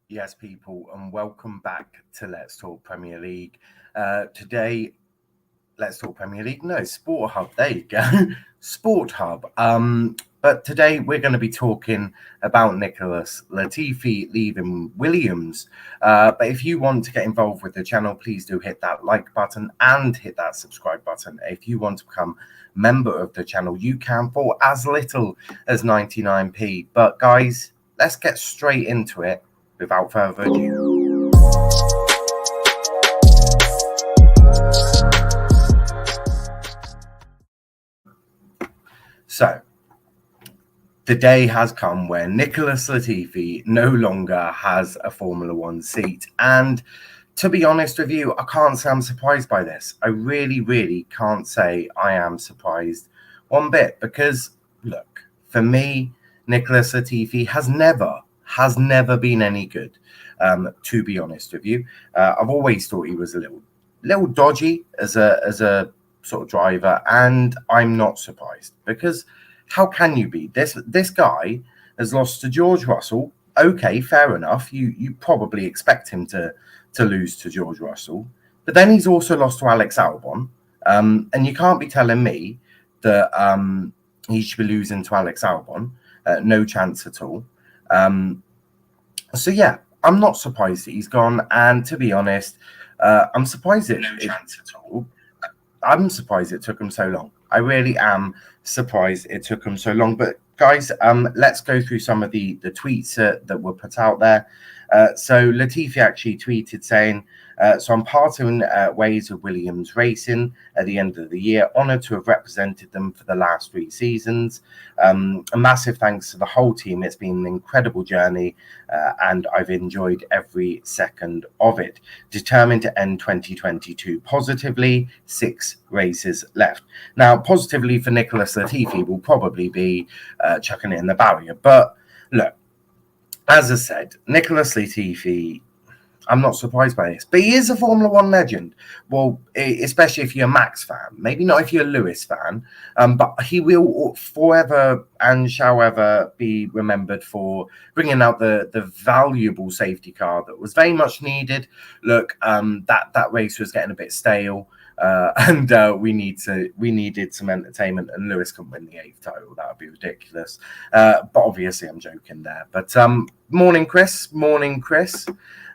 Yes, people, and welcome back to Let's Talk Premier League. Today, Let's Talk Premier League. No, Sport Hub. There you go, Sport Hub. But today we're going to be talking about Nicholas Latifi leaving Williams. But if you want to get involved with the channel, please do hit that like button and hit that subscribe button. If you want to become member of the channel, you can for as little as 99p. But guys, let's get straight into it without further ado. So, the day has come where Nicholas Latifi no longer has a Formula One seat. And to be honest with you, I can't say I'm surprised by this. I really can't say I am surprised one bit because, look, for me, Nicholas Latifi has never been any good, to be honest with you. I've always thought he was a little dodgy as a sort of driver, and I'm not surprised because how can you be? This guy has lost to George Russell. Okay, fair enough. You probably expect him to lose to George Russell, but then he's also lost to Alex Albon. And you can't be telling me that he should be losing to Alex Albon. No chance at all. So yeah, I'm not surprised that he's gone. And to be honest, I'm surprised chance at all. I'm surprised it took him so long. I really am surprised it took him so long. But guys, let's go through some of the tweets that were put out there. So Latifi actually tweeted saying, so I'm parting ways with Williams Racing at the end of the year. Honoured to have represented them for the last 3 seasons. A massive thanks to the whole team. It's been an incredible journey and I've enjoyed every second of it. Determined to end 2022 positively. 6 races left. Now, positively for Nicholas Latifi will probably be chucking it in the barrier. But look, as I said, Nicholas Latifi, I'm not surprised by this, but he is a Formula One legend. Well, especially if you're a Max fan, maybe not if you're a Lewis fan, but he will forever and shall ever be remembered for bringing out the valuable safety car that was very much needed. Look, that race was getting a bit stale. And we needed some entertainment, and Lewis couldn't win the 8th title. That would be ridiculous. But obviously, I'm joking there. But morning, Chris.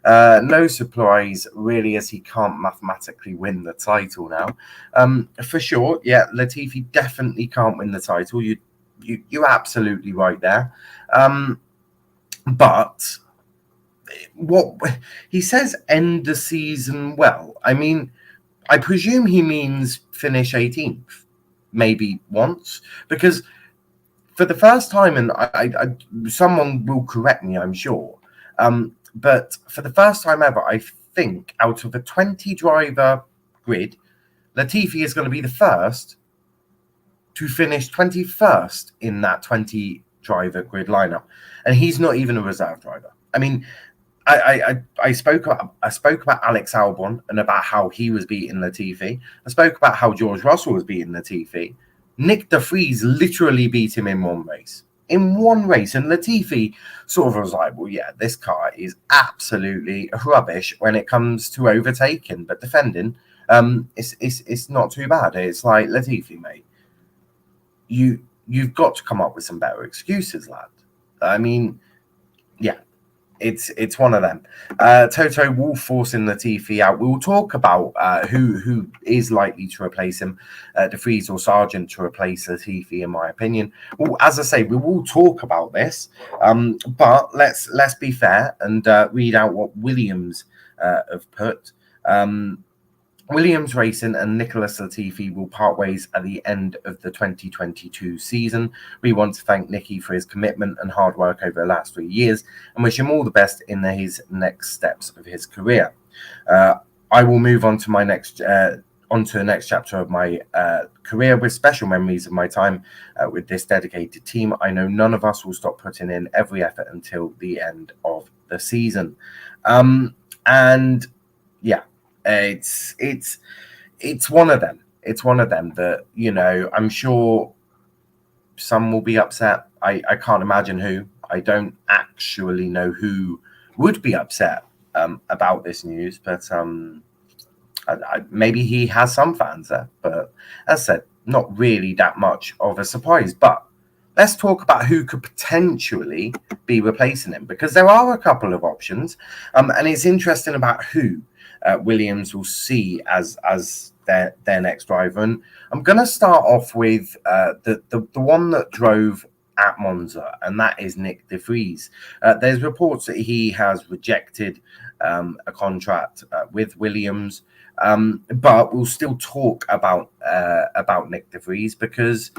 No surprise, really, as he can't mathematically win the title now. For sure, yeah, Latifi definitely can't win the title. You're absolutely right there. But what he says, end the season well. I mean, I presume he means finish 18th, maybe once, because for the first time, and I someone will correct me, I'm sure, but for the first time ever, I think out of a 20-driver grid, Latifi is going to be the first to finish 21st in that 20-driver grid lineup, and he's not even a reserve driver. I mean, I spoke about Alex Albon and about how he was beating Latifi. I spoke about how George Russell was beating Latifi. Nick de Vries literally beat him in one race. And Latifi sort of was like, well, yeah, this car is absolutely rubbish when it comes to overtaking, but defending, it's not too bad. It's like, Latifi, mate, you've got to come up with some better excuses, lad. I mean, yeah. It's one of them. Toto Wolff forcing Latifi out. We'll talk about who is likely to replace him, De Vries or Sargent to replace Latifi, in my opinion. Well, as I say, we will talk about this, but let's be fair and read out what Williams have put. Williams Racing and Nicholas Latifi will part ways at the end of the 2022 season. We want to thank Nicky for his commitment and hard work over the last 3 years and wish him all the best in his next steps of his career. I will move on to onto the next chapter of my career with special memories of my time with this dedicated team. I know none of us will stop putting in every effort until the end of the season. And yeah. It's one of them. It's one of them that, you know, I'm sure some will be upset. I can't imagine who. I don't actually know who would be upset about this news, but maybe he has some fans there. But as I said, not really that much of a surprise. But let's talk about who could potentially be replacing him, because there are a couple of options, and it's interesting about who Williams will see as their next driver. And I'm going to start off with the one that drove at Monza, and that is Nick De Vries. There's reports that he has rejected a contract with Williams, but we'll still talk about Nick De Vries because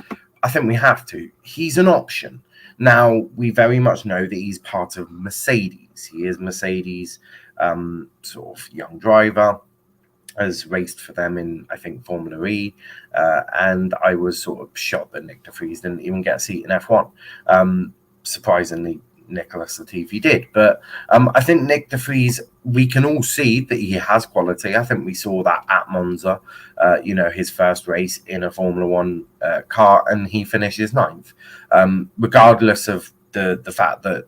I think we have to. He's an option. Now, we very much know that he's part of Mercedes. He is Mercedes' sort of young driver, has raced for them in, I think, Formula E. And I was sort of shocked that Nick De Vries didn't even get a seat in F1. Surprisingly, Nicholas Latifi did. But I think Nick De Vries, we can all see that he has quality. I think we saw that at Monza, his first race in a Formula One car, and he finishes ninth. Regardless of the fact that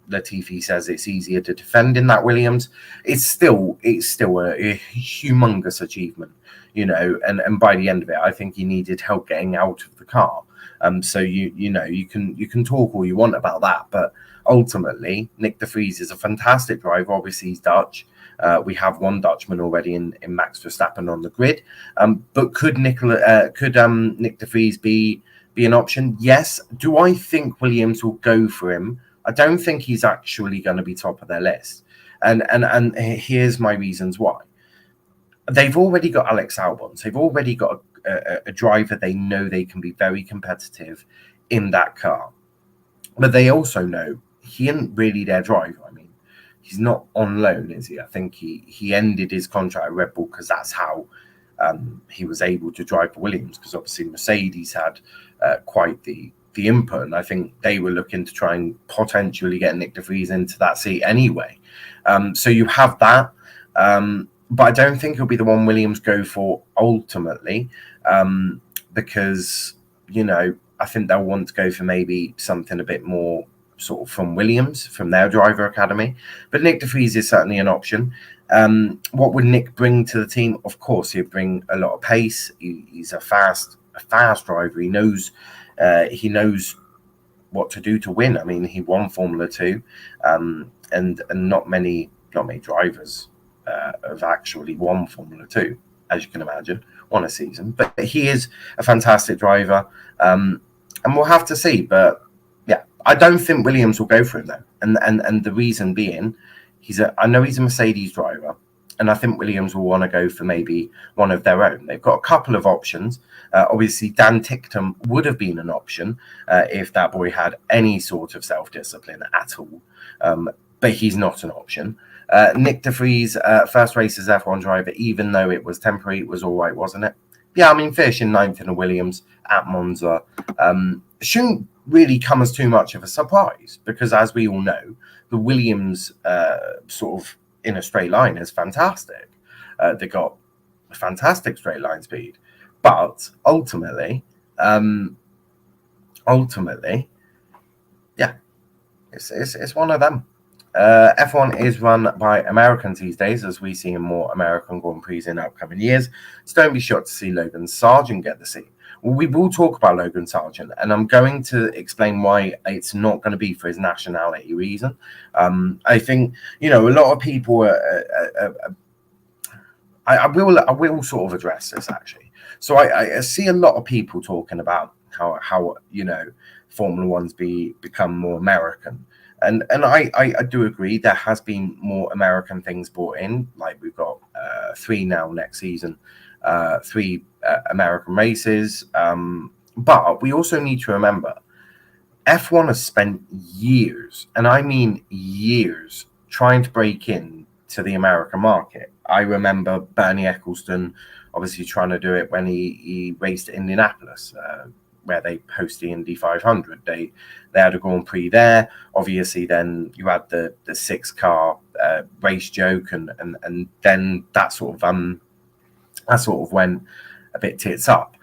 Latifi says it's easier to defend in that Williams, it's still a humongous achievement, and by the end of it, I think he needed help getting out of the car. So you can talk all you want about that, but ultimately Nick De Vries is a fantastic driver. Obviously, he's Dutch. We have one Dutchman already in Max Verstappen on the grid. But could Nick De Vries be an option? Yes. Do I think Williams will go for him? I don't think he's actually going to be top of their list. And here's my reasons why. They've already got Alex Albon. They've already got a driver they know they can be very competitive in that car. But they also know he isn't really their driver. I mean, he's not on loan, is he? I think he ended his contract at Red Bull because that's how he was able to drive for Williams, because obviously Mercedes had quite the input, and I think they were looking to try and potentially get Nick De Vries into that seat anyway. So you have that. But I don't think it'll be the one Williams go for ultimately, because, I think they'll want to go for maybe something a bit more sort of from Williams, from their driver academy. But Nick De Vries is certainly an option. What would Nick bring to the team? Of course, he'd bring a lot of pace. He's a fast driver. He knows what to do to win. I mean, he won Formula 2, and not many drivers have actually won Formula 2, as you can imagine, won a season. But he is a fantastic driver, and we'll have to see. But yeah, I don't think Williams will go for him though, and the reason being, I know he's a Mercedes driver, and I think Williams will want to go for maybe one of their own. They've got a couple of options. Obviously, Dan Ticktum would have been an option if that boy had any sort of self-discipline at all, but he's not an option. Nick De Vries, first race as F1 driver, even though it was temporary, it was all right, wasn't it? Yeah, I mean, finishing ninth in a Williams at Monza shouldn't really come as too much of a surprise, because as we all know, the Williams sort of in a straight line is fantastic. They got a fantastic straight line speed, but ultimately, yeah, it's one of them. F1 is run by Americans these days, as we see in more American Grand Prix in upcoming years. So don't be shocked to see Logan Sargeant get the seat. Well, we will talk about Logan Sargeant, and I'm going to explain why it's not going to be for his nationality reason. I think, a lot of people I will sort of address this actually. So I see a lot of people talking about how Formula One's become more American. And I do agree there has been more American things brought in. Like we've got 3 now next season, 3 American races. But we also need to remember F1 has spent years, and I mean years, trying to break in to the American market. I remember Bernie Ecclestone obviously trying to do it when he raced at Indianapolis, where they host the Indy 500. They had a Grand Prix there. Obviously, then you had the 6-car race joke, and then that sort of went a bit tits up.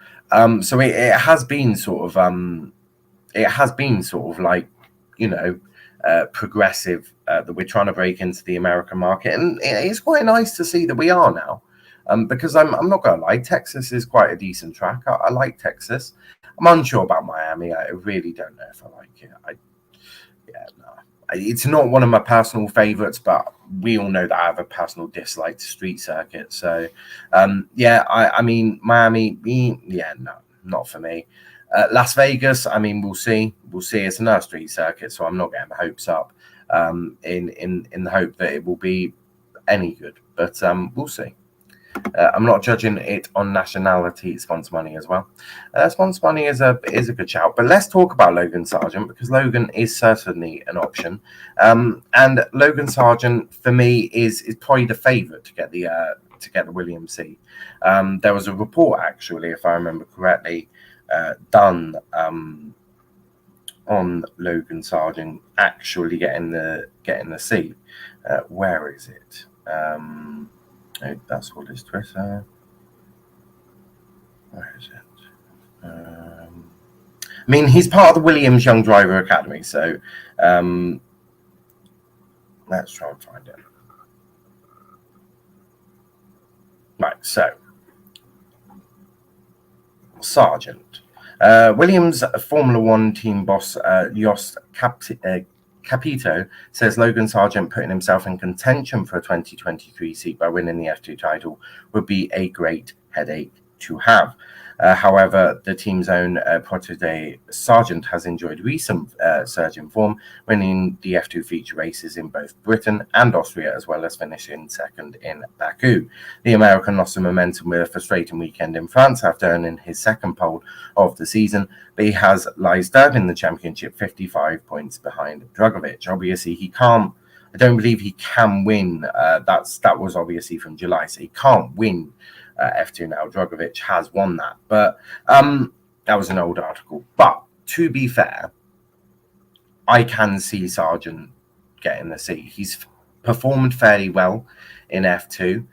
So it has been sort of like progressive, that we're trying to break into the American market, and it's quite nice to see that we are now. Because I'm not going to lie, Texas is quite a decent track. I like Texas. I'm unsure about Miami. I really don't know if I like it. No. It's not one of my personal favorites, but we all know that I have a personal dislike to street circuits. So, I mean, Miami, no, not for me. Las Vegas, I mean, we'll see. We'll see. It's another street circuit, so I'm not getting the hopes up in the hope that it will be any good. But we'll see. I'm not judging it on nationality. Sponsor money as well. Sponsor money is a good shout. But let's talk about Logan Sargent, because Logan is certainly an option. And Logan Sargent for me is probably the favourite to get the Williams seat. There was a report, actually, if I remember correctly, done on Logan Sargent actually getting the seat. Where is it? That's what his Twitter. Where is it? I mean, he's part of the Williams Young Driver Academy, so let's try and find it. Right, so Sargent. Williams Formula One team boss Jost Capito says Logan Sargent putting himself in contention for a 2023 seat by winning the F2 title would be a great headache to have. However, the team's own protege Sargent has enjoyed recent surge in form, winning the F2 feature races in both Britain and Austria, as well as finishing second in Baku. The American lost some momentum with a frustrating weekend in France after earning his second pole of the season, but he lies third in the championship, 55 points behind Drugovich. Obviously, he can't. I don't believe he can win. That was obviously from July, so he can't win F2 now. Drugovich has won that, but that was an old article. But to be fair, I can see Sargent getting the seat. He's performed fairly well in F2.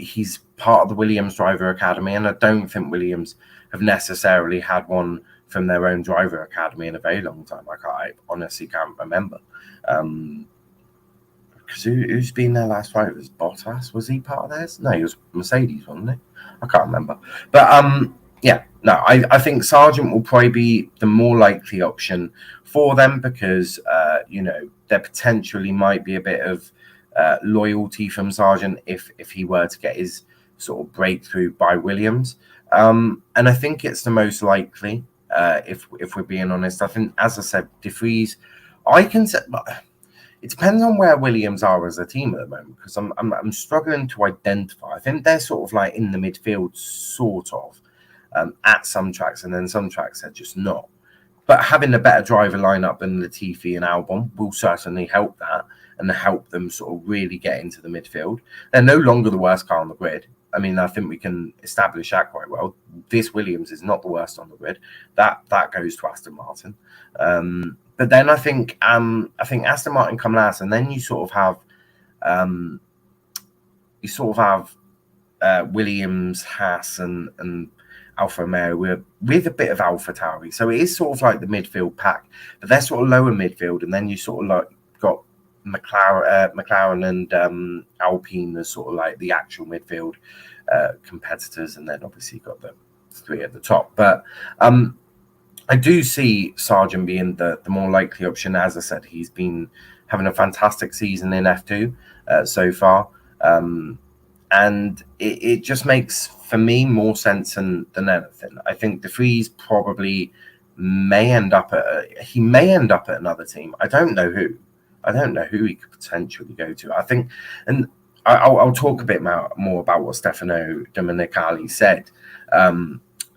He's part of the Williams Driver Academy, and I don't think Williams have necessarily had one from their own driver academy in a very long time. I honestly can't remember. Because who's been their last driver? Was Bottas? Was he part of theirs? No, he was Mercedes, wasn't he? I can't remember. But I think Sargent will probably be the more likely option for them, because there potentially might be a bit of loyalty from Sargent if he were to get his sort of breakthrough by Williams. And I think it's the most likely, if we're being honest. I think, as I said, De Vries, it depends on where Williams are as a team at the moment, because I'm struggling to identify. I think they're sort of like in the midfield, sort of, at some tracks, and then some tracks they're just not. But having a better driver lineup than Latifi and Albon will certainly help that, and help them sort of really get into the midfield. They're no longer the worst car on the grid. I mean, I think we can establish that quite well. This Williams is not the worst on the grid. That goes to Aston Martin. But then I think Aston Martin come last, and then you sort of have Williams, Haas, and Alfa Romeo with a bit of AlphaTauri. So it is sort of like the midfield pack, but they're sort of lower midfield, and then you sort of like got McLaren and Alpine as sort of like the actual midfield competitors, and then obviously got the three at the top. But I do see Sargent being the more likely option. As I said, he's been having a fantastic season in F2 so far. And it just makes, for me, more sense than anything. I think De Vries probably may end up at another team. I don't know who he could potentially go to. I think, and I'll talk a bit more about what Stefano Domenicali said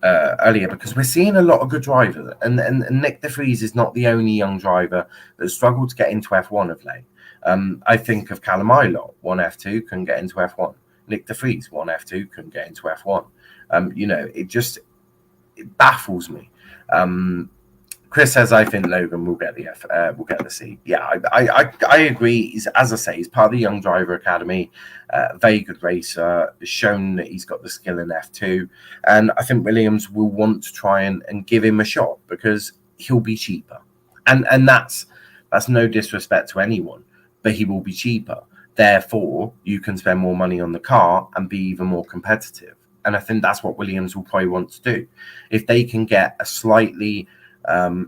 earlier, because we're seeing a lot of good drivers, and Nick De Vries is not the only young driver that struggled to get into F1 of late. I think of Callum Ilott, won F2, couldn't get into F1. Nick De Vries, won F2, couldn't get into F1. It baffles me. Chris says, I think Logan will get the C. Yeah, I agree. As I say, he's part of the Young Driver Academy. Very good racer. Has shown that he's got the skill in F2. And I think Williams will want to try and give him a shot, because he'll be cheaper. And that's no disrespect to anyone, but he will be cheaper. Therefore, you can spend more money on the car and be even more competitive. And I think that's what Williams will probably want to do. If they can get a slightly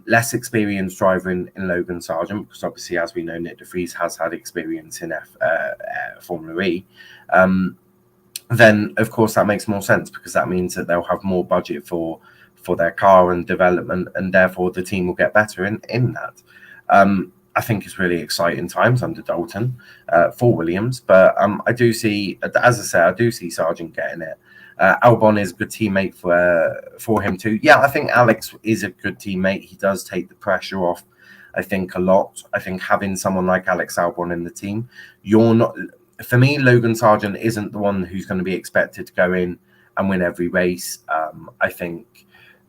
less experienced driver in Logan Sargent, because obviously, as we know, Nick de Vries has had experience in Formula E, then of course that makes more sense, because that means that they'll have more budget for their car and development, and therefore the team will get better in that. I think it's really exciting times under Dalton for Williams, but I do see, as I say, I do see Sargent getting it. Albon is a good teammate for him too. Yeah, I think Alex is a good teammate. He does take the pressure off, I think, a lot. I think having someone like Alex Albon in the team, you're not. For me, Logan Sargent isn't the one who's going to be expected to go in and win every race. I think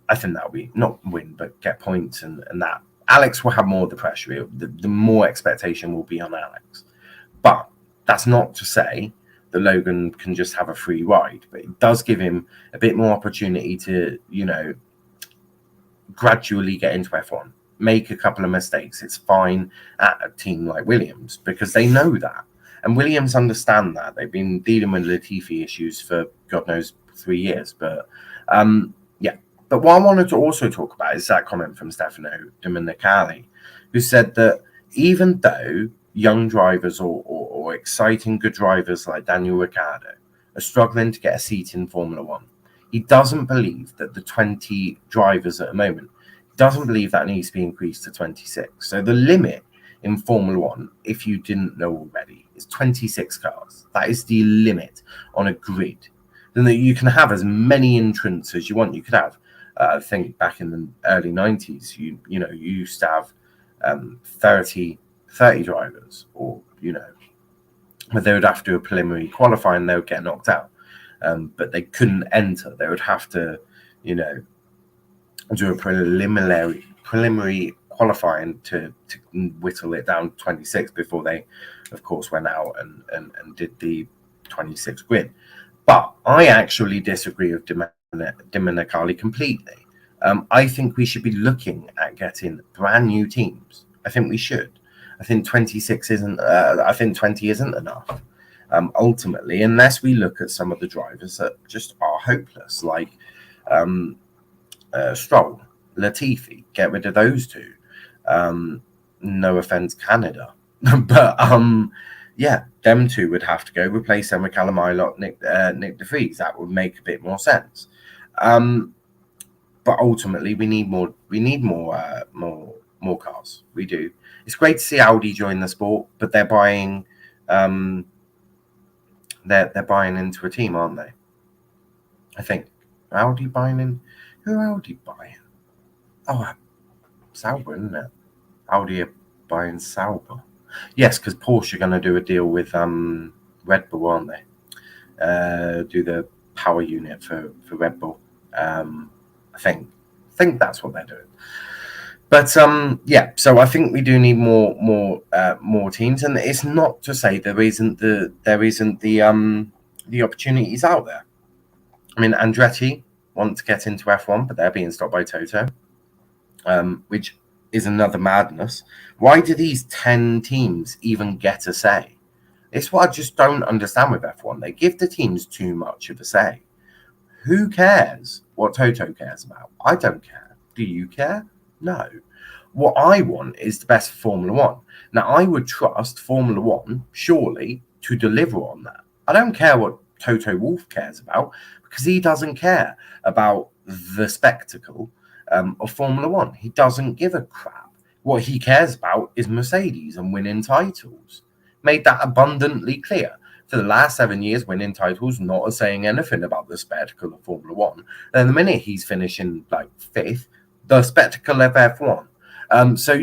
that'll be not win, but get points, and that. Alex will have more of the pressure. The more expectation will be on Alex. But that's not to say that Logan can just have a free ride. But it does give him a bit more opportunity to, gradually get into F1. Make a couple of mistakes. It's fine at a team like Williams, because they know that. And Williams understand that. They've been dealing with Latifi issues for God knows 3 years. But yeah. But what I wanted to also talk about is that comment from Stefano Domenicali, who said that even though young drivers or exciting good drivers like Daniel Ricciardo are struggling to get a seat in Formula One, he doesn't believe that the 20 drivers at the moment, doesn't believe that needs to be increased to 26. So the limit in Formula One, if you didn't know already, is 26 cars. That is the limit on a grid. Then that you can have as many entrants as you want. You could have, I think back in the early 90s, you used to have 30 drivers, or but they would have to do a preliminary qualifying, they would get knocked out, but they couldn't enter. They would have to do a preliminary qualifying to whittle it down to 26 before they of course went out and did the 26 grid. But I actually disagree with Domenicali completely. I think we should be looking at getting brand new teams. I think we should. I think 26 isn't. I think 20 isn't enough. Ultimately, unless we look at some of the drivers that just are hopeless, like Stroll, Latifi. Get rid of those two. No offense, Canada, but yeah, them two would have to go. Replace them with Callum Ilott, Nick de Vries. That would make a bit more sense. But ultimately, we need more. We need more cars. We do. It's great to see Audi join the sport, but they're buying. They're buying into a team, aren't they? I think Audi buying in. Who are Audi buying? Oh, Sauber, isn't it? Audi are buying Sauber. Yes, because Porsche are going to do a deal with Red Bull, aren't they? Do the power unit for Red Bull. I think that's what they're doing. But yeah, so I think we do need more teams, and it's not to say there isn't the opportunities out there. I mean, Andretti want to get into F1, but they're being stopped by Toto, which is another madness. Why do these 10 teams even get a say? It's what I just don't understand with F1. They give the teams too much of a say. Who cares what Toto cares about? I don't care. Do you care? No. What I want is the best Formula One. Now, I would trust Formula One, surely, to deliver on that. I don't care what Toto Wolff cares about, because he doesn't care about the spectacle of Formula One. He doesn't give a crap. What he cares about is Mercedes and winning titles. Made that abundantly clear. For the last 7 years, winning titles, not saying anything about the spectacle of Formula One. And the minute he's finishing like 5th, the spectacle of F1. So,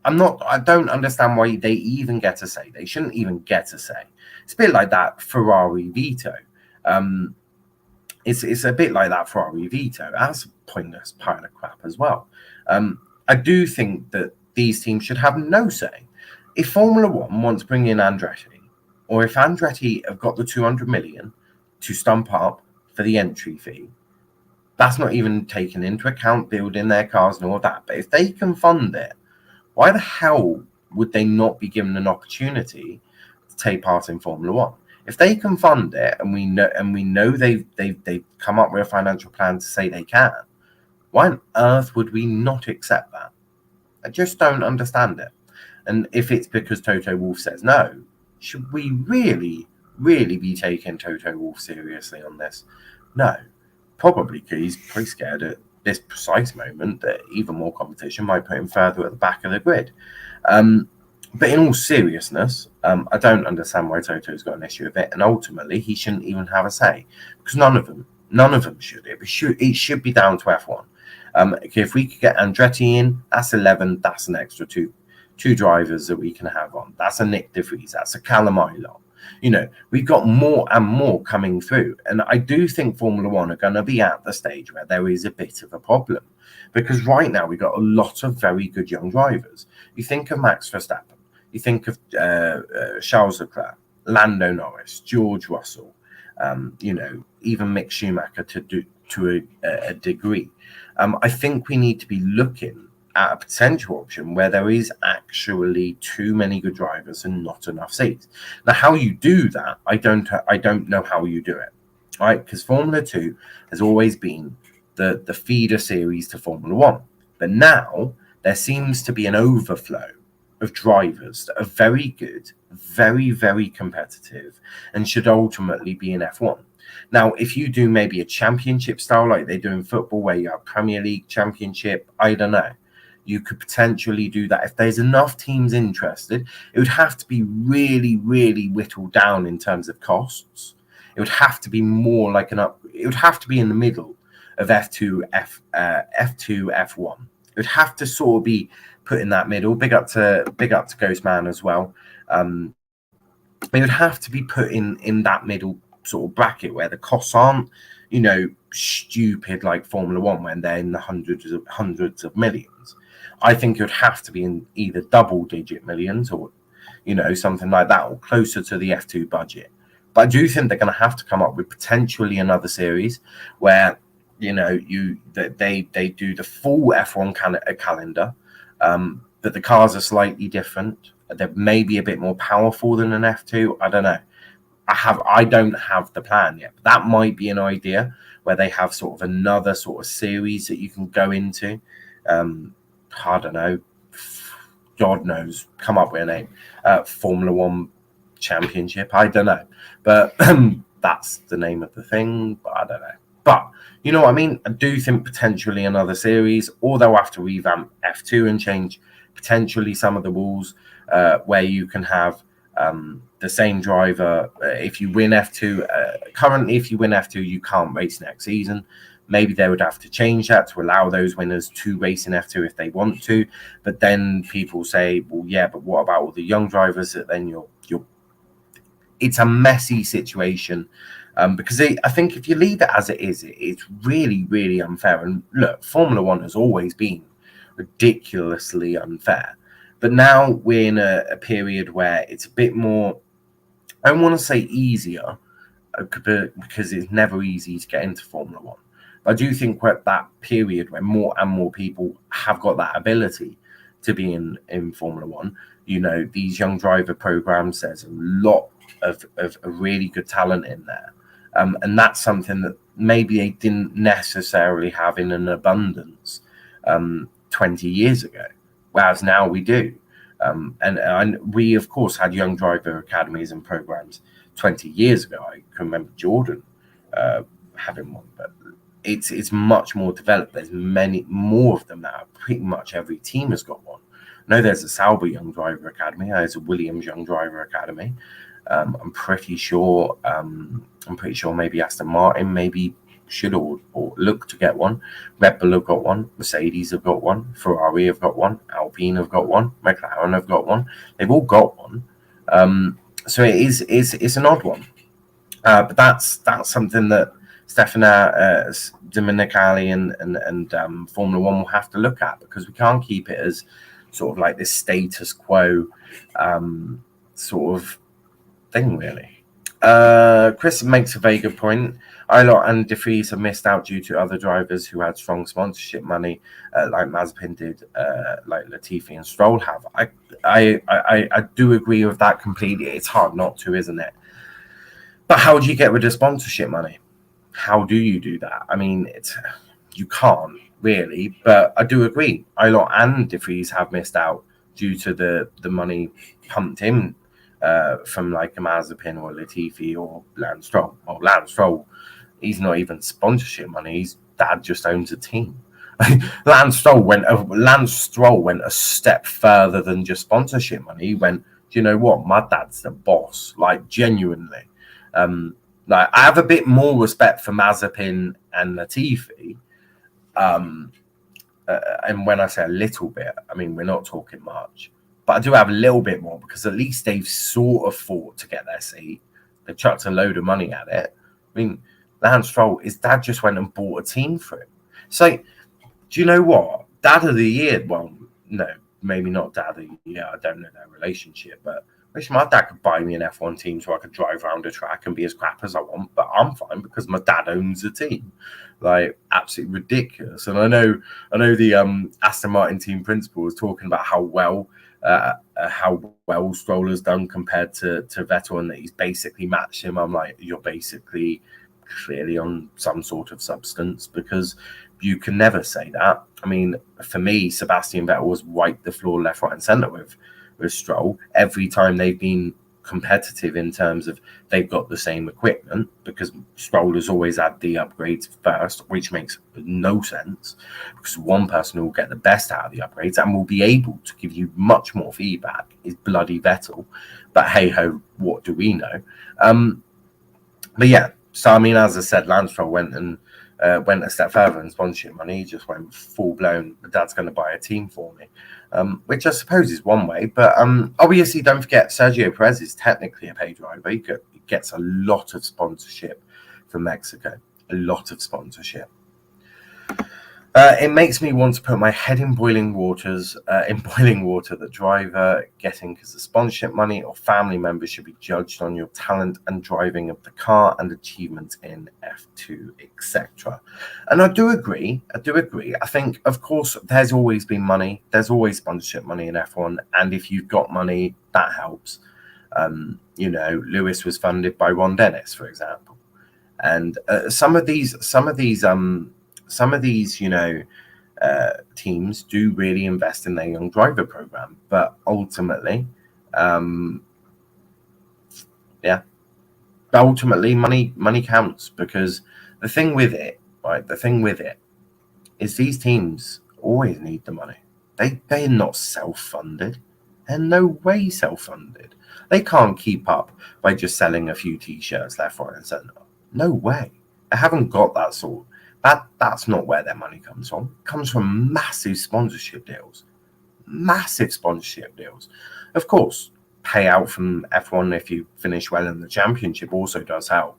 I don't understand why they even get a say. They shouldn't even get a say. It's a bit like that Ferrari veto. It's a bit like that Ferrari veto. That's a pointless pile of crap as well. I do think that these teams should have no say. If Formula One wants to bring in Andretti, or if Andretti have got the 200 million to stump up for the entry fee, that's not even taken into account building their cars and all that. But if they can fund it Why the hell would they not be given an opportunity to take part in Formula One? If they can fund it, and we know they've come up with a financial plan to say they can, why on earth would we not accept that? I just don't understand it. And if it's because Toto Wolff says no, should we really be taking Toto Wolff seriously on this? No, probably because he's pretty scared at this precise moment that even more competition might put him further at the back of the grid. But in all seriousness, I don't understand why Toto's got an issue with it, and ultimately he shouldn't even have a say, because none of them should. It should be down to F1. If we could get Andretti in, that's 11. That's an extra two drivers that we can have on. That's a Nick De Vries. That's a Callum Ilott. We've got more and more coming through. And I do think Formula One are going to be at the stage where there is a bit of a problem. Because right now we've got a lot of very good young drivers. You think of Max Verstappen. You think of Charles Leclerc, Lando Norris, George Russell, even Mick Schumacher to a degree. I think we need to be looking at a potential option where there is actually too many good drivers and not enough seats. Now, how you do that, I don't know how you do it, right? Because Formula 2 has always been the feeder series to Formula 1. But now there seems to be an overflow of drivers that are very good, very, very competitive, and should ultimately be in F1. Now, if you do maybe a championship style like they do in football, where you have Premier League championship, I don't know. You could potentially do that. If there's enough teams interested, it would have to be really, really whittled down in terms of costs. It would have to be more like it would have to be in the middle of F2, F1. It would have to sort of be put in that middle. Big up to Ghostman as well. It would have to be put in that middle sort of bracket where the costs aren't, stupid like Formula One when they're in the hundreds of millions. I think it would have to be in either double-digit millions or, something like that, or closer to the F2 budget. But I do think they're going to have to come up with potentially another series where, they do the full F1 calendar, but the cars are slightly different. They're maybe a bit more powerful than an F2. I don't know. I don't have the plan yet. But that might be an idea where they have sort of another sort of series that you can go into. I don't know. God knows. Come up with a name. Formula One Championship. I don't know. But that's the name of the thing. But I don't know. But you know what I mean? I do think potentially another series, or they'll have to revamp F2 and change potentially some of the rules where you can have the same driver. If you win F2, currently, if you win F2, you can't race next season. Maybe they would have to change that to allow those winners to race in F2 if they want to. But then people say, well, yeah, but what about all the young drivers that then you're it's a messy situation. Because I think if you leave it as it is, it's really, really unfair. And look, Formula One has always been ridiculously unfair. But now we're in a period where it's a bit more, I don't want to say easier, because it's never easy to get into Formula One. But I do think we're at that period where more and more people have got that ability to be in Formula One. These young driver programs, there's a lot of really good talent in there. And that's something that maybe they didn't necessarily have in an abundance 20 years ago, whereas now we do. And we, of course, had young driver academies and programs 20 years ago. I can remember Jordan having one, but it's much more developed. There's many more of them now. Pretty much every team has got one. No, there's a Sauber Young Driver Academy. There's a Williams Young Driver Academy. I'm pretty sure maybe Aston Martin maybe should or look to get one. Red Bull have got one. Mercedes have got one. Ferrari have got one. Alpine have got one. McLaren have got one. They've all got one. So it's an odd one. But that's something that Stefano Domenicali and Formula One will have to look at, because we can't keep it as sort of like this status quo sort of thing, really. Chris makes a very good point. Ilott and De Vries have missed out due to other drivers who had strong sponsorship money, like Mazepin did, like Latifi and Stroll have. I do agree with that completely. It's hard not to, isn't it? But how do you get rid of sponsorship money? How do you do that? I mean, you can't really. But I do agree. Ilott and De Vries have missed out due to the money pumped in from like a Mazepin or Latifi or Lance Stroll. Well, Lance Stroll, he's not even sponsorship money. His dad just owns a team. Lance Stroll went a step further than just sponsorship money. He went, do you know what? My dad's the boss. Like, genuinely. Like, I have a bit more respect for Mazepin and Latifi. And when I say a little bit, I mean, we're not talking much. But I do have a little bit more because at least they've sort of fought to get their seat. They chucked a load of money at it. I mean, Lance Stroll, his dad just went and bought a team for him. So, do you know what? Dad of the year, well, no, maybe not dad of the year. I don't know their relationship, but I wish my dad could buy me an F1 team so I could drive around a track and be as crap as I want. But I'm fine because my dad owns a team. Like, absolutely ridiculous. And I know the Aston Martin team principal was talking about how well Stroll has done compared to Vettel, and that he's basically matched him. I'm like, you're basically clearly on some sort of substance, because you can never say that. I mean, for me, Sebastian Vettel was wiped the floor left, right, and centre with Stroll every time they've been competitive in terms of they've got the same equipment, because Stroll has always had the upgrades first, which makes no sense, because one person who will get the best out of the upgrades and will be able to give you much more feedback is bloody Vettel. But hey ho, what do we know? But yeah, so I mean, as I said, Lance Stroll went a step further in sponsorship money. He just went full blown, my dad's going to buy a team for me, which I suppose is one way. But obviously, don't forget, Sergio Perez is technically a paid driver. He gets a lot of sponsorship from Mexico, a lot of sponsorship. It makes me want to put my head in boiling water that driver getting, because the sponsorship money or family members should be judged on your talent and driving of the car and achievements in F2, etc. And I do agree. I think, of course, there's always been money. There's always sponsorship money in F1. And if you've got money, that helps. Lewis was funded by Ron Dennis, for example. And some of these, teams do really invest in their young driver program, but ultimately, money counts, because the thing with it is these teams always need the money. They're not self-funded. They're no way self-funded. They can't keep up by just selling a few t-shirts left, right, and centre. No way. They haven't got that sort. That's not where their money comes from. It comes from massive sponsorship deals. Of course, payout from F1 if you finish well in the championship also does help,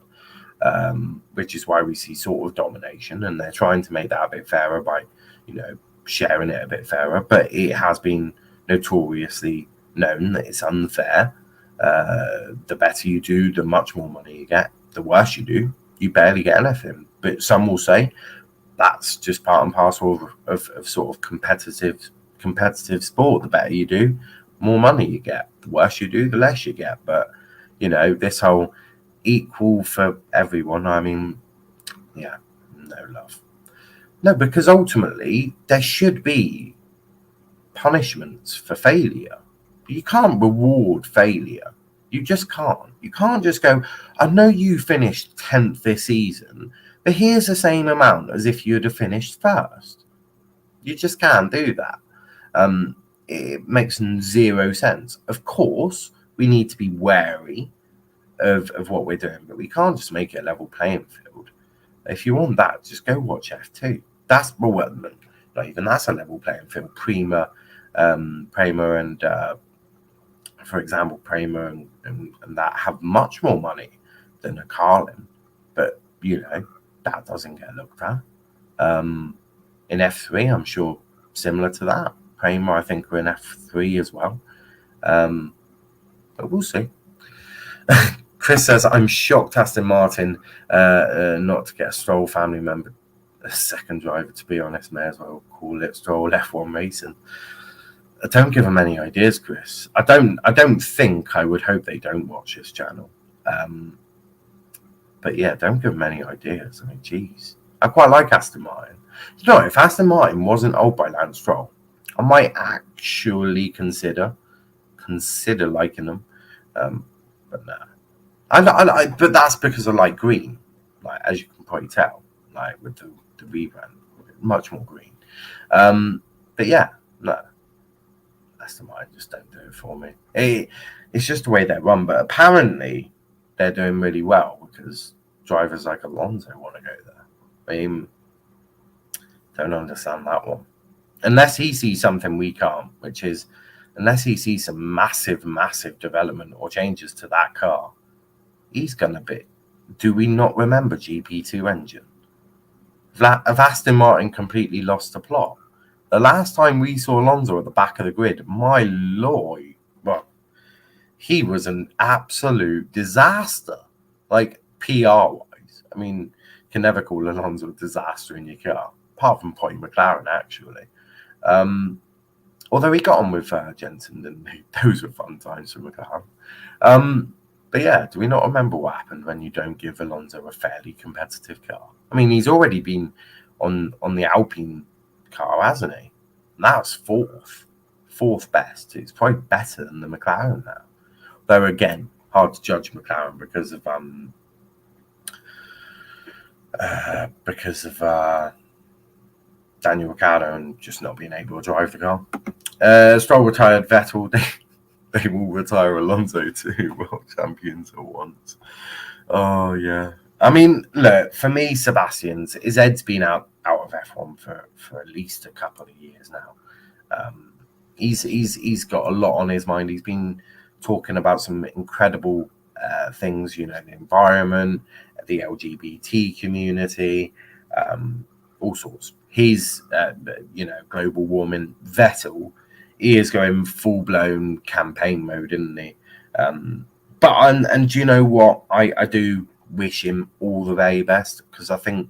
which is why we see sort of domination, and they're trying to make that a bit fairer by, sharing it a bit fairer. But it has been notoriously known that it's unfair. The better you do, the much more money you get. The worse you do, you barely get anything. But some will say that's just part and parcel of sort of competitive sport. The better you do, more money you get. The worse you do, the less you get. But this whole equal for everyone, I mean, yeah, no love. No, because ultimately there should be punishments for failure. You can't reward failure. You just can't. You can't just go, I know you finished 10th this season, but here's the same amount as if you'd have finished first. You just can't do that. It makes zero sense. Of course, we need to be wary of what we're doing, but we can't just make it a level playing field. If you want that, just go watch F2. That's not even that's a level playing field. Prema and for example, Prema and that have much more money than a Carlin, but that doesn't get looked at. In F3, I'm sure similar to that. Prema, I think, are in F3 as well, but we'll see. Chris says, I'm shocked Aston Martin not to get a Stroll family member, a second driver, to be honest. May as well call it Stroll F1 racing. Don't give them any ideas, Chris. I don't think, I would hope they don't watch this channel. But yeah, don't give them any ideas. I mean, geez. I quite like Aston Martin. You know, if Aston Martin wasn't owned by Lance Stroll, I might actually consider liking them. But no. But that's because I like green. Like, as you can probably tell, like with the rebrand, much more green. But yeah, no. Aston Martin just don't do it for me. It's just the way they run. But apparently, they're doing really well because drivers like Alonso want to go there. I mean, don't understand that one. Unless he sees something we can't, which is unless he sees some massive, massive development or changes to that car, he's going to be. Do we not remember GP2 engine? Have Aston Martin completely lost the plot? The last time we saw Alonso at the back of the grid, my lord, well, he was an absolute disaster. Like, PR-wise. I mean, you can never call Alonso a disaster in your car, apart from Point McLaren, actually. Although he got on with Jensen, didn't he? Those were fun times for McLaren. But yeah, do we not remember what happened when you don't give Alonso a fairly competitive car? I mean, he's already been on the Alpine car, hasn't he? And that's fourth best. It's probably better than the McLaren now. Though again, hard to judge McLaren because of Daniel Ricciardo and just not being able to drive the car. Stroll retired Vettel. They will retire Alonso too. World champions at once. Oh yeah. I mean, look, for me, Sebastian's, his head's been out of F1 for at least a couple of years now. He's got a lot on his mind. He's been talking about some incredible things, you know, the environment, the LGBT community, all sorts. He's, global warming. Vettel, he is going full-blown campaign mode, isn't he? But do you know what? I do wish him all the very best because I think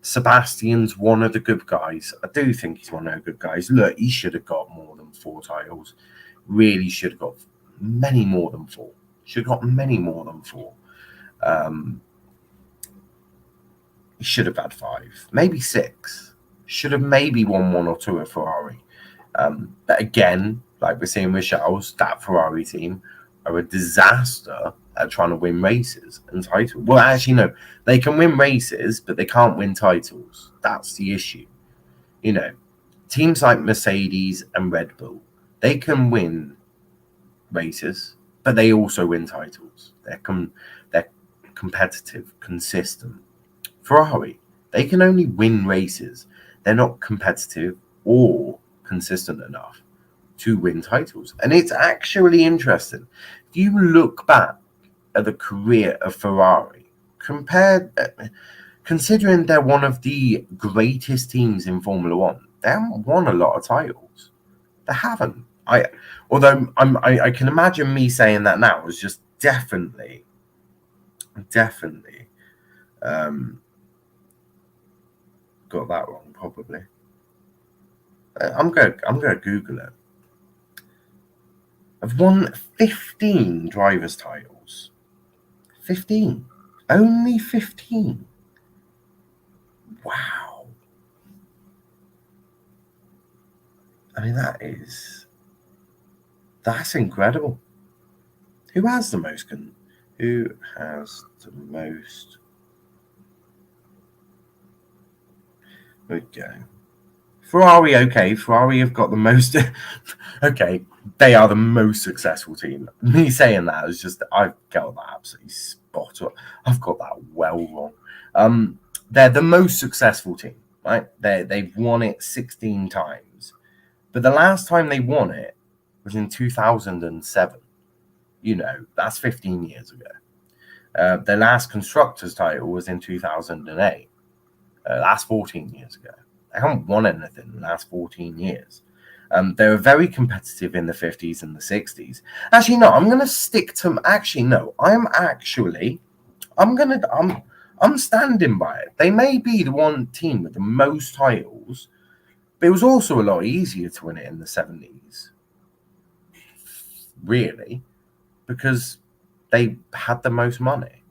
Sebastian's one of the good guys. I do think he's one of the good guys. Look, he should have got more than 4 titles. Really should have got many more than 4. Should have got many more than 4. He should have had 5, maybe 6. Should have maybe won 1 or 2 at Ferrari. But again, like we're seeing with Charles, that Ferrari team are a disaster at trying to win races and titles. Well, actually, no. They can win races, but they can't win titles. That's the issue. You know, teams like Mercedes and Red Bull, they can win races, but they also win titles. They're competitive, consistent. Ferrari, they can only win races. They're not competitive or consistent enough to win titles. And it's actually interesting. If you look back at the career of Ferrari, considering they're one of the greatest teams in Formula One, they haven't won a lot of titles. They haven't. I can imagine me saying that now is just definitely got that wrong, probably. I'm gonna Google it. I've won 15 drivers' titles. 15. Only 15. Wow. I mean, that's incredible. Who has the most? There we go. Ferrari, okay. Ferrari have got the most. Okay, they are the most successful team. Me saying that is just, I've got that absolutely spot on. I've got that well wrong. They're the most successful team, right? They've won it 16 times. But the last time they won it was in 2007. You know, that's 15 years ago. Their last constructors title was in 2008. That's 14 years ago. They haven't won anything in the last 14 years. They were very competitive in the 50s and the 60s. Actually, no, I'm going to stick to. Actually, no, I'm standing by it. They may be the one team with the most titles, but it was also a lot easier to win it in the 70s. Really, because they had the most money.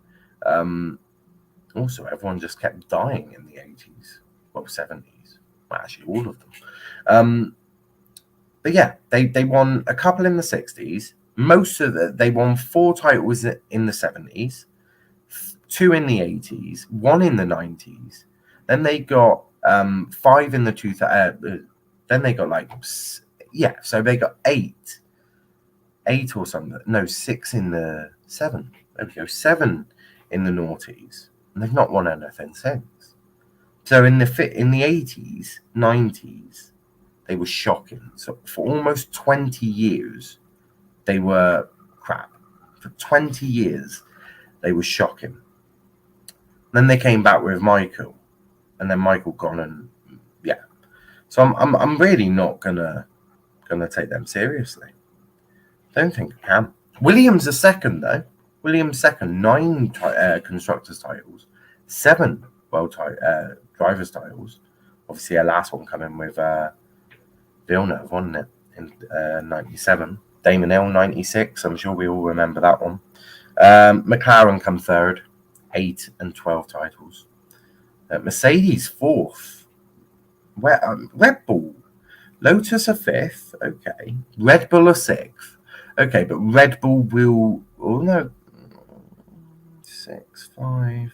Also, everyone just kept dying in the 80s, well, 70s. Well, actually, all of them. But yeah, they won a couple in the 60s. They won 4 titles in the 70s, 2 in the 80s, 1 in the 90s. Then they got 5 in the 2000. Then they got so they got 8 or something. No, 6 in the 7. There we go, 7 in the noughties, and they've not won anything since. So in the 80s, 90s, they were shocking. So for almost 20 years, they were crap. For 20 years, they were shocking. Then they came back with Michael, and then Michael gone, and yeah. So I'm really not gonna take them seriously. Don't think I can. Williams is second though. Williams second, 9 constructors titles, 7 drivers titles. Obviously, our last one coming with Villeneuve, wasn't it, in 97. Damon Hill, 96. I'm sure we all remember that one. McLaren come third, 8 and 12 titles. Mercedes fourth. Red Bull. Lotus a fifth. Okay. Red Bull a sixth. Okay, but Red Bull will. Oh no. 6, 5.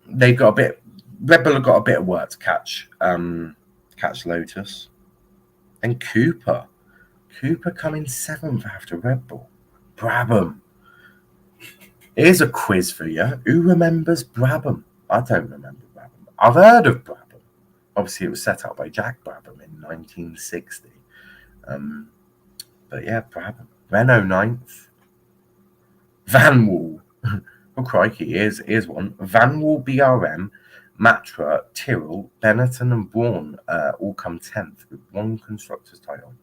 They've got a bit. Red Bull have got a bit of work to catch Lotus. And Cooper coming 7th after Red Bull. Brabham. Here's a quiz for you. Who remembers Brabham? I don't remember Brabham. I've heard of Brabham. Obviously, it was set up by Jack Brabham in 1960. But yeah, Brabham. Renault 9th. Van Wall. Oh, crikey, here's one. Van Wall, BRM, Matra, Tyrrell, Benetton, and Braun all come 10th with 1 constructor's title.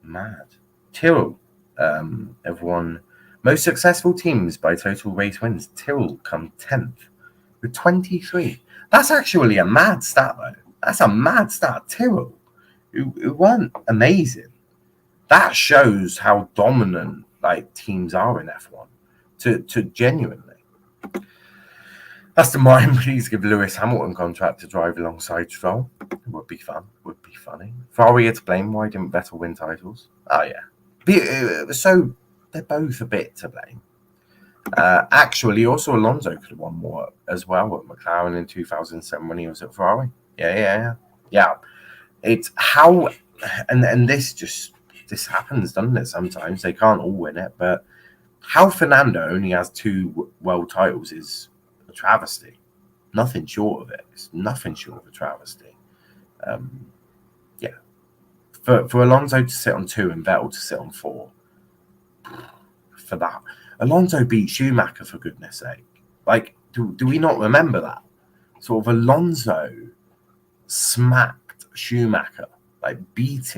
Mad. Tyrrell have won most successful teams by total race wins. Tyrrell come 10th with 23. That's actually a mad stat, though. That's a mad stat. Tyrrell, who weren't amazing. That shows how dominant teams are in F1. To genuinely. Aston Martin, please give Lewis Hamilton contract to drive alongside Stroll. It would be fun. Would be funny. Ferrari to blame. Why didn't Vettel win titles? Oh yeah. So they're both a bit to blame. Actually, also Alonso could have won more as well at McLaren in 2007 when he was at Ferrari. Yeah. It's how, and this happens, doesn't it? Sometimes they can't all win it, but how Fernando only has 2 world titles is a travesty. Nothing short of it. It's nothing short of a travesty. Yeah. For Alonso to sit on 2 and Vettel to sit on 4, for that. Alonso beat Schumacher, for goodness sake. Do we not remember that? Sort of Alonso smacked Schumacher, beat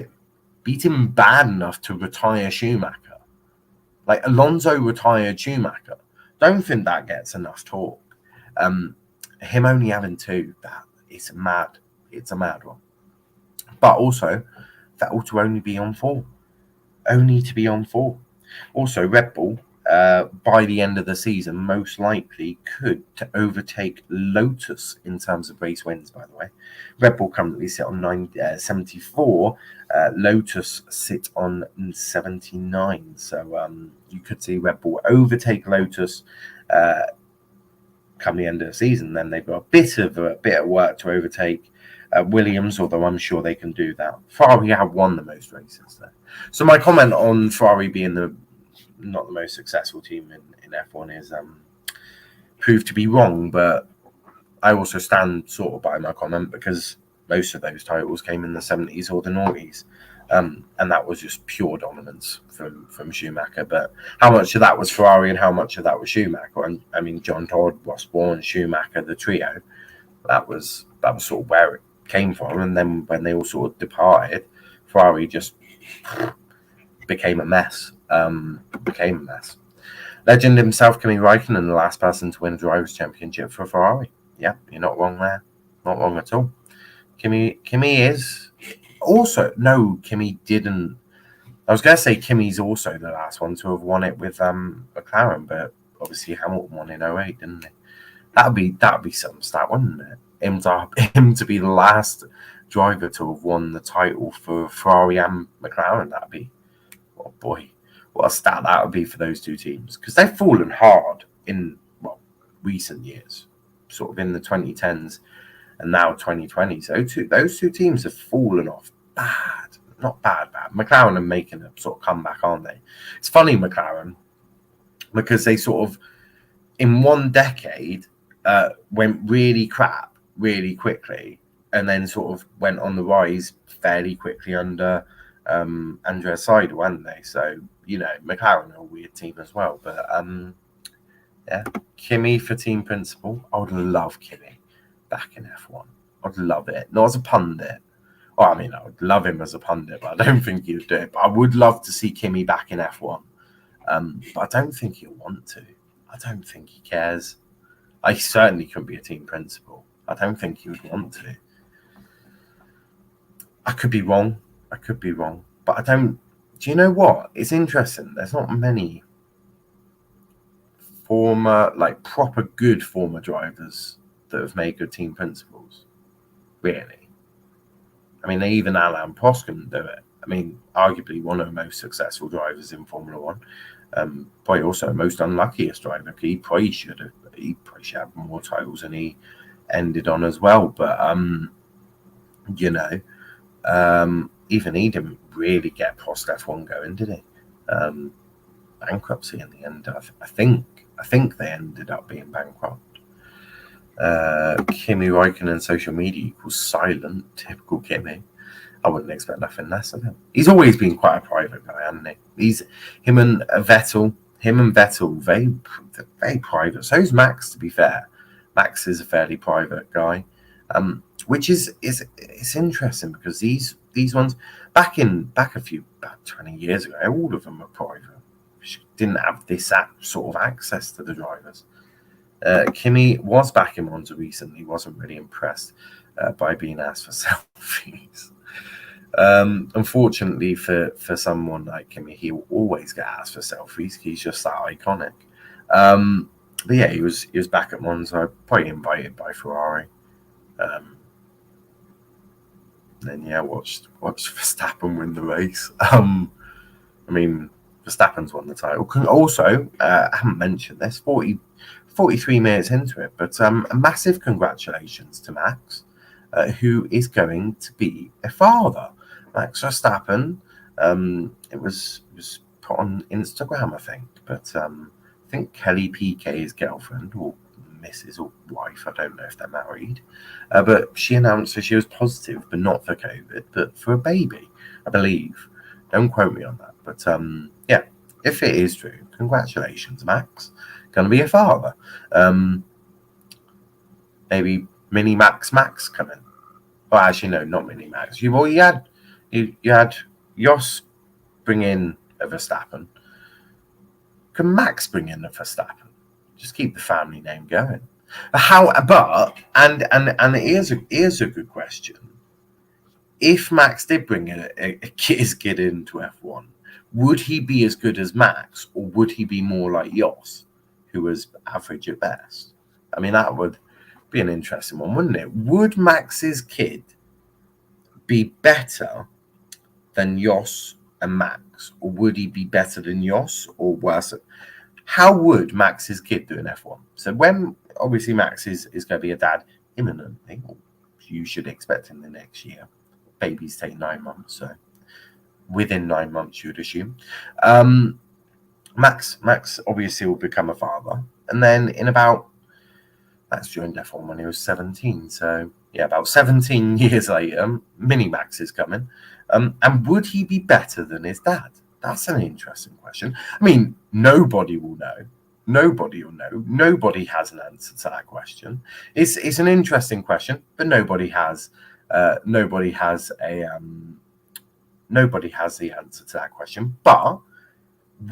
him bad enough to retire Schumacher. Alonso retired Schumacher. Don't think that gets enough talk. Him only having 2, it's mad. It's a mad one. But also, that ought to only be on 4. Only to be on 4. Also, Red Bull, by the end of the season, most likely could overtake Lotus in terms of race wins, by the way. Red Bull currently sit on 74. Lotus sit on 79. So you could see Red Bull overtake Lotus come the end of the season. Then they've got a bit of work to overtake Williams, although I'm sure they can do that. Ferrari have won the most races there. So my comment on Ferrari being not the most successful team in F1 is proved to be wrong, but I also stand sort of by my comment because most of those titles came in the 70s or the 90s, and that was just pure dominance from Schumacher. But how much of that was Ferrari and how much of that was Schumacher? And I mean, John Todd, Ross Brawn, Schumacher, the trio, that was sort of where came from. And then when they all sort of departed, Ferrari just became a mess. Legend himself, Kimi Räikkönen, the last person to win a Drivers' Championship for Ferrari. Yeah, you're not wrong there. Not wrong at all. Kimi is also... No, Kimi didn't. I was going to say Kimi's also the last one to have won it with McLaren, but obviously Hamilton won in 08, didn't he? That'd be some stat, wouldn't it? Him to be the last driver to have won the title for Ferrari and McLaren. That'd be, oh boy, what a stat that would be for those two teams, because they've fallen hard in recent years, sort of in the 2010s and now 2020s. Those two teams have fallen off bad. Not bad. McLaren are making a sort of comeback, aren't they? It's funny, McLaren, because they sort of, in one decade, went really crap really quickly, and then sort of went on the rise fairly quickly under Andrea Seidel, weren't they? So, McLaren are a weird team as well. But, yeah, Kimi for team principal. I would love Kimi back in F1. I'd love it. Not as a pundit. Well, I mean, I would love him as a pundit, but I don't think he would do it. But I would love to see Kimi back in F1. But I don't think he'll want to. I don't think he cares. I certainly couldn't be a team principal. I don't think he would want to. I could be wrong. But I don't... Do you know what? It's interesting. There's not many proper good former drivers that have made good team principals. Really. I mean, even Alain Prost couldn't do it. I mean, arguably one of the most successful drivers in Formula One. Probably also the most unluckiest driver. He probably should have more titles than he ended on as well. But even he didn't really get Prost F1 going, did he? Bankruptcy in the end. I think they ended up being bankrupt. Kimi Räikkönen social media equals silent. Typical Kimi. I wouldn't expect nothing less of him. He's always been quite a private guy, hasn't he? Him and Vettel, very, very private. So is Max, to be fair. Max is a fairly private guy, which is interesting, because these ones back 20 years ago, all of them were private. Didn't have this sort of access to the drivers. Kimi was back in Monza recently. Wasn't really impressed by being asked for selfies. Unfortunately for someone like Kimi, he will always get asked for selfies. He's just that iconic. But yeah, he was back at Monza, probably invited by Ferrari. Then yeah, watched Verstappen win the race. I mean, Verstappen's won the title. Also, I haven't mentioned this, 43 minutes into it, but a massive congratulations to Max, who is going to be a father. Max Verstappen, it was put on Instagram, I think, but I think Kelly Piquet's girlfriend, or Mrs. or wife, I don't know if they're married, but she announced that she was positive, but not for COVID, but for a baby, I believe. Don't quote me on that, but yeah, if it is true, congratulations, Max. Going to be a father. Maybe Mini Max coming. Well, actually, no, not Mini Max. You had Jos bring in a Verstappen. Can Max bring in a Verstappen? Just keep the family name going. Here's a good question. If Max did bring his kid into F1, would he be as good as Max, or would he be more like Jos, who was average at best? I mean, that would be an interesting one, wouldn't it? Would Max's kid be better than Jos and Max, or would he be better than Jos or worse? How would Max's kid do in F1? So when obviously Max is going to be a dad imminently, you should expect in the next year. Babies take 9 months, so within 9 months you would assume. Max obviously will become a father, and then Max joined F1 when he was 17, so yeah, about 17 years later, Mini Max is coming. And would he be better than his dad? That's an interesting question. I mean, nobody will know. Nobody will know. Nobody has an answer to that question. It's an interesting question, but nobody has Nobody has the answer to that question. But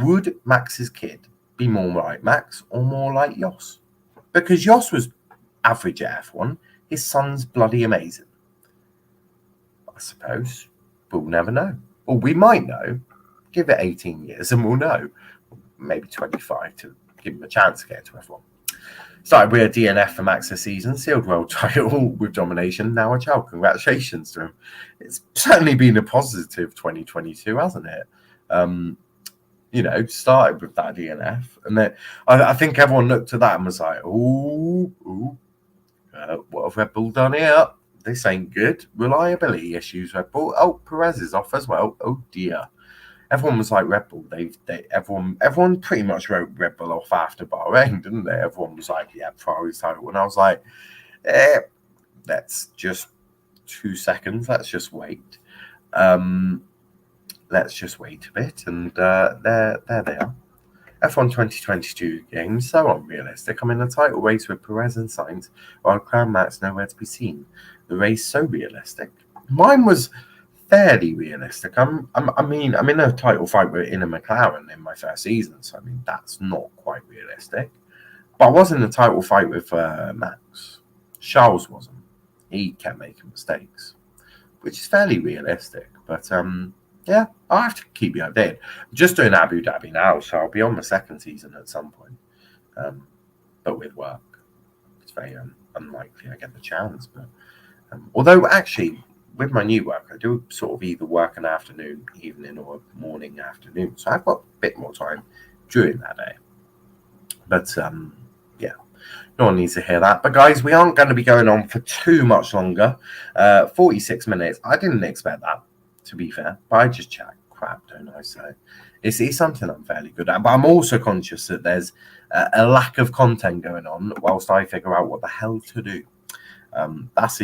would Max's kid be more like Max or more like Jos? Because Jos was average at F1. His son's bloody amazing. I suppose. But we'll never know. Or we might know. Give it 18 years and we'll know. Maybe 25 to give him a chance to get to F1. Started with a DNF for Max this season, sealed world title with domination. Now a child. Congratulations to him. It's certainly been a positive 2022, hasn't it? Started with that DNF. And then I think everyone looked at that and was like, what have Red Bull done here? This ain't good. Reliability issues, Red Bull. Oh, Perez is off as well. Oh, dear. Everyone was like Red Bull. Everyone pretty much wrote Red Bull off after Bahrain, didn't they? Everyone was like, yeah, Ferrari's title. And I was like, let's just 2 seconds. Let's just wait. Let's just wait a bit. And there they are. F1 2022 games, so unrealistic. I'm in a title race with Perez and Sainz, while Crown Max nowhere to be seen. The race so realistic. Mine was fairly realistic. I'm in a title fight in a McLaren in my first season, so that's not quite realistic. But I was in a title fight with Max. Charles wasn't. He kept making mistakes, which is fairly realistic. But yeah, I'll have to keep you updated. I'm just doing Abu Dhabi now, so I'll be on the second season at some point. But with work, it's very unlikely I get the chance. But although actually, with my new work, I do sort of either work an afternoon, evening, or morning, afternoon. So I've got a bit more time during that day. But yeah, no one needs to hear that. But guys, we aren't going to be going on for too much longer. 46 minutes. I didn't expect that, to be fair. But I just chat crap, don't I? So it's something I'm fairly good at. But I'm also conscious that there's a lack of content going on whilst I figure out what the hell to do. That's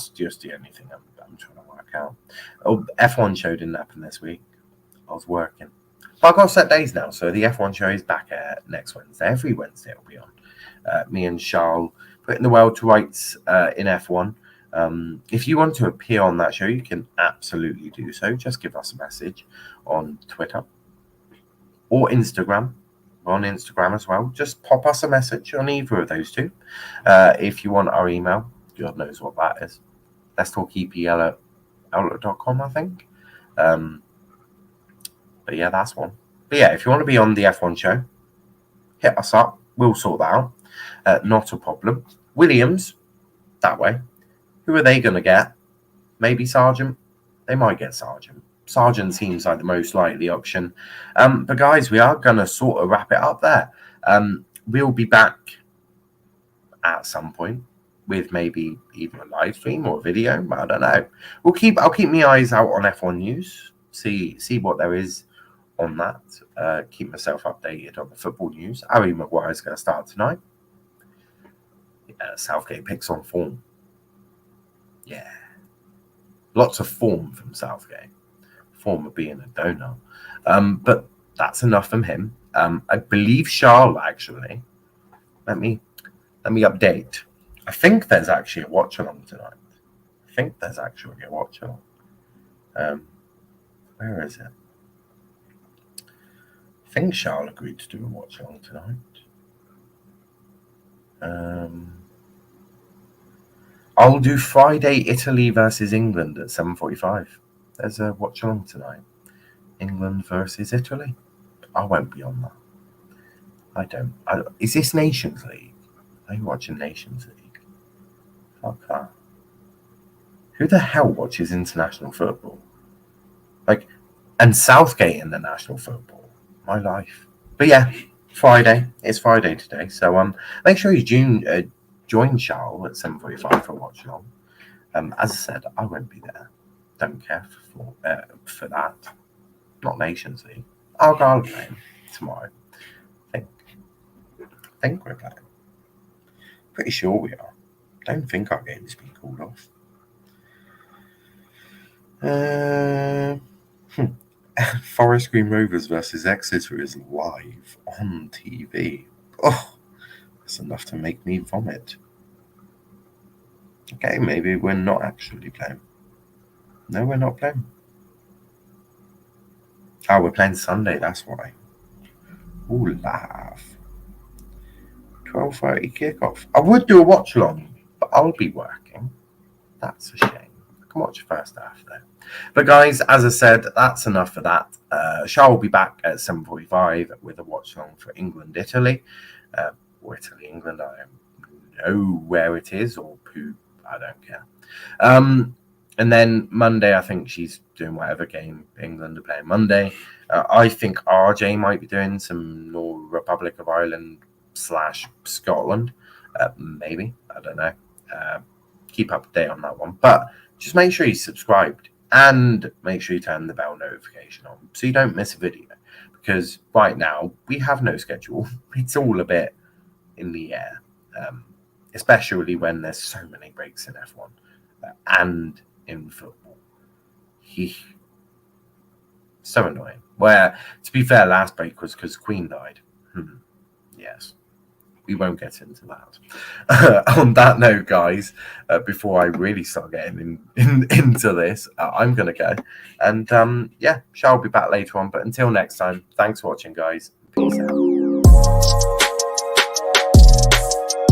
just the only thing I'm trying to work out. Oh, F1 show didn't happen this week. I was working. But I've got set days now, so the F1 show is back next Wednesday. Every Wednesday it'll be on. Me and Charles putting the world to rights in F1. If you want to appear on that show, you can absolutely do so. Just give us a message on Twitter or Instagram. We're on Instagram as well. Just pop us a message on either of those two. If you want our email, God knows what that is. Let's talk EPL at outlook.com, I think. But yeah, that's one. But yeah, if you want to be on the F1 show, hit us up. We'll sort that out. Not a problem. Williams, that way. Who are they going to get? Maybe Sargent. They might get Sargent. Sargent seems like the most likely option. But guys, we are going to sort of wrap it up there. We'll be back at some point with maybe either a live stream or a video. I don't know. I'll keep my eyes out on F1 news. See what there is on that. Keep myself updated on the football news. Harry Maguire's going to start tonight. Southgate picks on form. Yeah. Lots of form from Southgate. Form of being a donor. But that's enough from him. I believe Charles actually. Let me update. I think there's actually a watch along tonight. Where is it? I think Charles agreed to do a watch along tonight. I'll do Friday, Italy versus England at 7:45. There's a watch along tonight. England versus Italy. I won't be on that. Is this Nations League? Are you watching Nations League? Fuck that. Who the hell watches international football? And Southgate in the national football. My life. But yeah, Friday. It's Friday today. So make sure you join Charles at 7:45 for a watch along. As I said, I won't be there. Don't care for that. Not Nations League. I'll go playing tomorrow. I think we're playing. Pretty sure we are. Don't think our game's been called off. Forest Green Rovers versus Exeter is live on TV. Oh, that's enough to make me vomit. Okay, maybe we're not actually playing. No, we're not playing. Oh, we're playing Sunday, that's why. Ooh, laugh. 12:30 kickoff. I would do a watch along, but I'll be working. That's a shame. I can watch the first half though. But guys, as I said, that's enough for that. Shah will be back at 7:45 with a watch along for England, Italy. Or Italy, England. I don't know where it is or who. I don't care. And then Monday, I think she's doing whatever game England are playing Monday. I think RJ might be doing some Republic of Ireland / Scotland. Maybe. I don't know. Keep up to date on that one. But just make sure you're subscribed and make sure you turn the bell notification on so you don't miss a video. Because right now, we have no schedule. It's all a bit in the air, especially when there's so many breaks in F1 and in football. So annoying. Where, to be fair, last break was because Queen died. Yes. We won't get into that. On that note, guys, before I really start getting into this, I'm going to go. And yeah, Shah will be back later on. But until next time, thanks for watching, guys. Peace out.